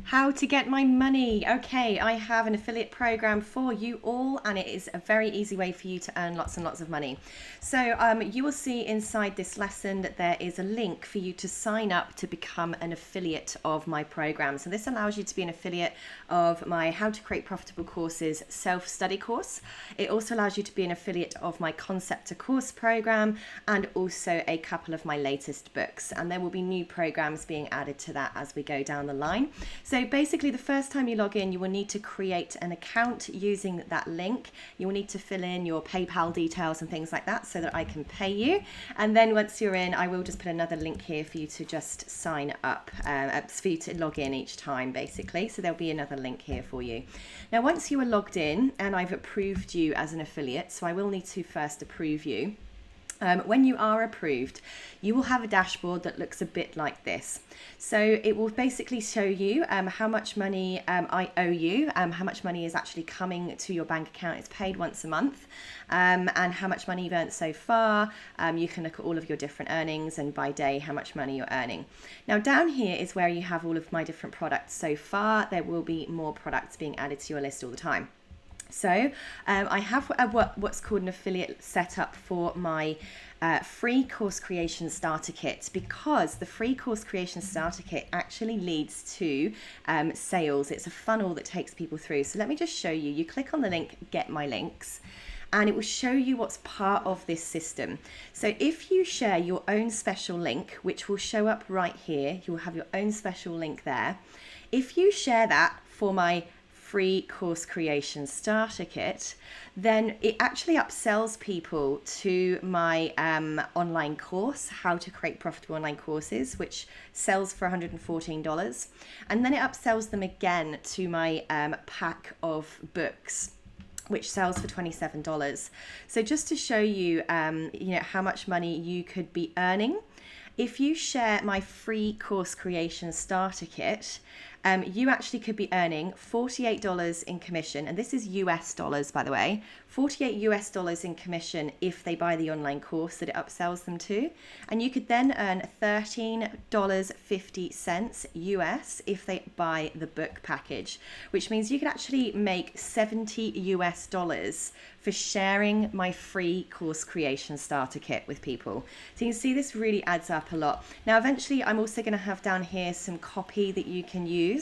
How to get my money. Okay, I have an affiliate program for you all, and it is a very easy way for you to earn lots and lots of money. So you will see inside this lesson that there is a link for you to sign up to become an affiliate of my program. So this allows you to be an affiliate of my How to Create Profitable Courses self-study course. It also allows you to be an affiliate of my Concept to Course program and also a couple of my latest books. And there will be new programs being added to that as we go down the line. So basically, the first time you log in, you will need to create an account using that link. You will need to fill in your PayPal details and things like that so that I can pay you. And then once you're in, I will just put another link here for you to just sign up, for you to log in each time, basically. So there'll be another link here for you. Now, once you are logged in and I've approved you as an affiliate, so I will need to first approve you. When you are approved, you will have a dashboard that looks a bit like this. So it will basically show you how much money I owe you, how much money is actually coming to your bank account. It's paid once a month, and how much money you've earned so far. You can look at all of your different earnings and by day how much money you're earning. Now down here is where you have all of my different products so far. There will be more products being added to your list all the time. So I have what's called an affiliate set up for my free course creation starter kit, because the free course creation starter kit actually leads to sales. It's a funnel that takes people through. So let me just show you. You click on the link, get my links, and it will show you what's part of this system. So if you share your own special link, which will show up right here, you will have your own special link there. If you share that for my free course creation starter kit, then it actually upsells people to my online course, How to Create Profitable Online Courses, which sells for $114. And then it upsells them again to my pack of books, which sells for $27. So just to show you, how much money you could be earning, if you share my free course creation starter kit, you actually could be earning $48 in commission, and this is US dollars, by the way, $48 US in commission if they buy the online course that it upsells them to. And you could then earn $13.50 US if they buy the book package, which means you could actually make $70 US for sharing my free course creation starter kit with people. So you can see this really adds up a lot. Now, eventually, I'm also going to have down here some copy that you can use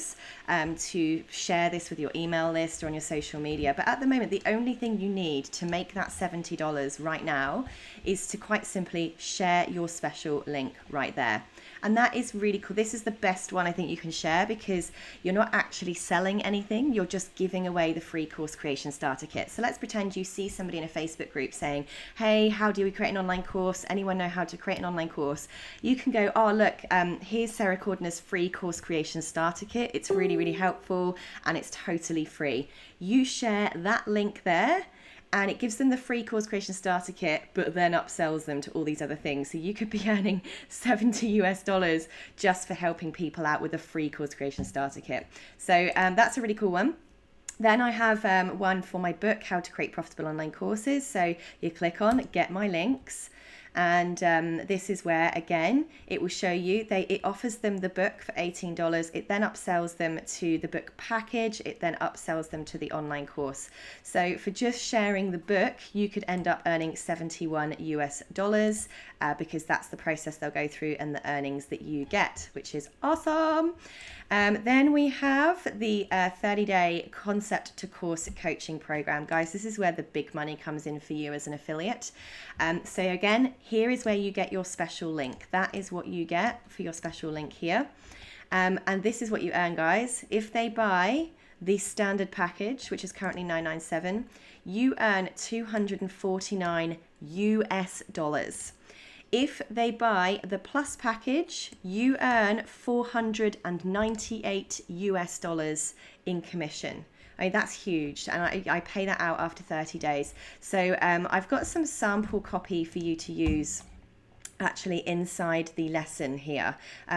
to share this with your email list or on your social media. But at the moment, the only thing you need to make that $70 right now is to quite simply share your special link right there. And that is really cool. This is the best one I think you can share, because you're not actually selling anything. You're just giving away the free course creation starter kit. So let's pretend you see somebody in a Facebook group saying, hey, how do we create an online course? Anyone know how to create an online course? You can go, oh, look, here's Sarah Cordiner's free course creation starter kit. It's really, really helpful and it's totally free. You share that link there, and it gives them the free course creation starter kit, but then upsells them to all these other things. So you could be earning $70 US just for helping people out with a free course creation starter kit. So that's a really cool one. Then I have one for my book, How to Create Profitable Online Courses. So you click on Get My Links. And this is where, again, it will show you, it offers them the book for $18. It then upsells them to the book package. It then upsells them to the online course. So for just sharing the book, you could end up earning $71 US, because that's the process they'll go through and the earnings that you get, which is awesome. Then we have the 30-day Concept to Course coaching program. Guys, this is where the big money comes in for you as an affiliate. So again, here is where you get your special link. That is what you get for your special link here. And this is what you earn, guys. If they buy the standard package, which is currently $997, you earn $249 US. If they buy the plus package, you earn $498 US in commission. I mean, that's huge, and I pay that out after 30 days. So I've got some sample copy for you to use actually inside the lesson here.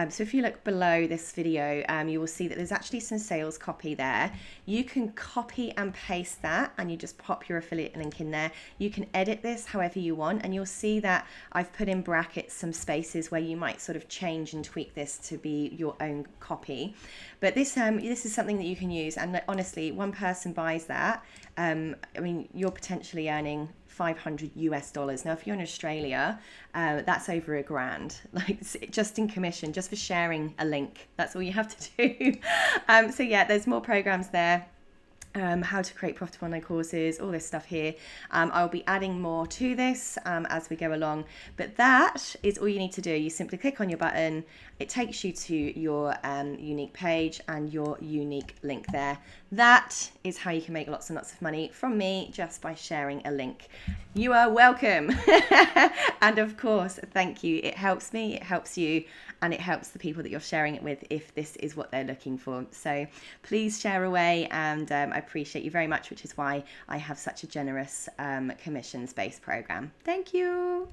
So if you look below this video, you will see that there's actually some sales copy there. You can copy and paste that, and you just pop your affiliate link in there. You can edit this however you want, and you'll see that I've put in brackets some spaces where you might sort of change and tweak this to be your own copy. But this is something that you can use, and honestly, one person buys that, I mean, you're potentially earning $500 US. Now, if you're in Australia, that's over $1,000, like just in commission, just for sharing a link. That's all you have to do. So yeah, there's more programs there. How to create profitable online courses, all this stuff here. I'll be adding more to this as we go along, but that is all you need to do. You simply click on your button, it takes you to your unique page and your unique link there. That is how you can make lots and lots of money from me just by sharing a link. You are welcome. And of course, thank you. It helps me, it helps you, and it helps the people that you're sharing it with if this is what they're looking for. So please share away, and I appreciate you very much, which is why I have such a generous commissions-based program. Thank you.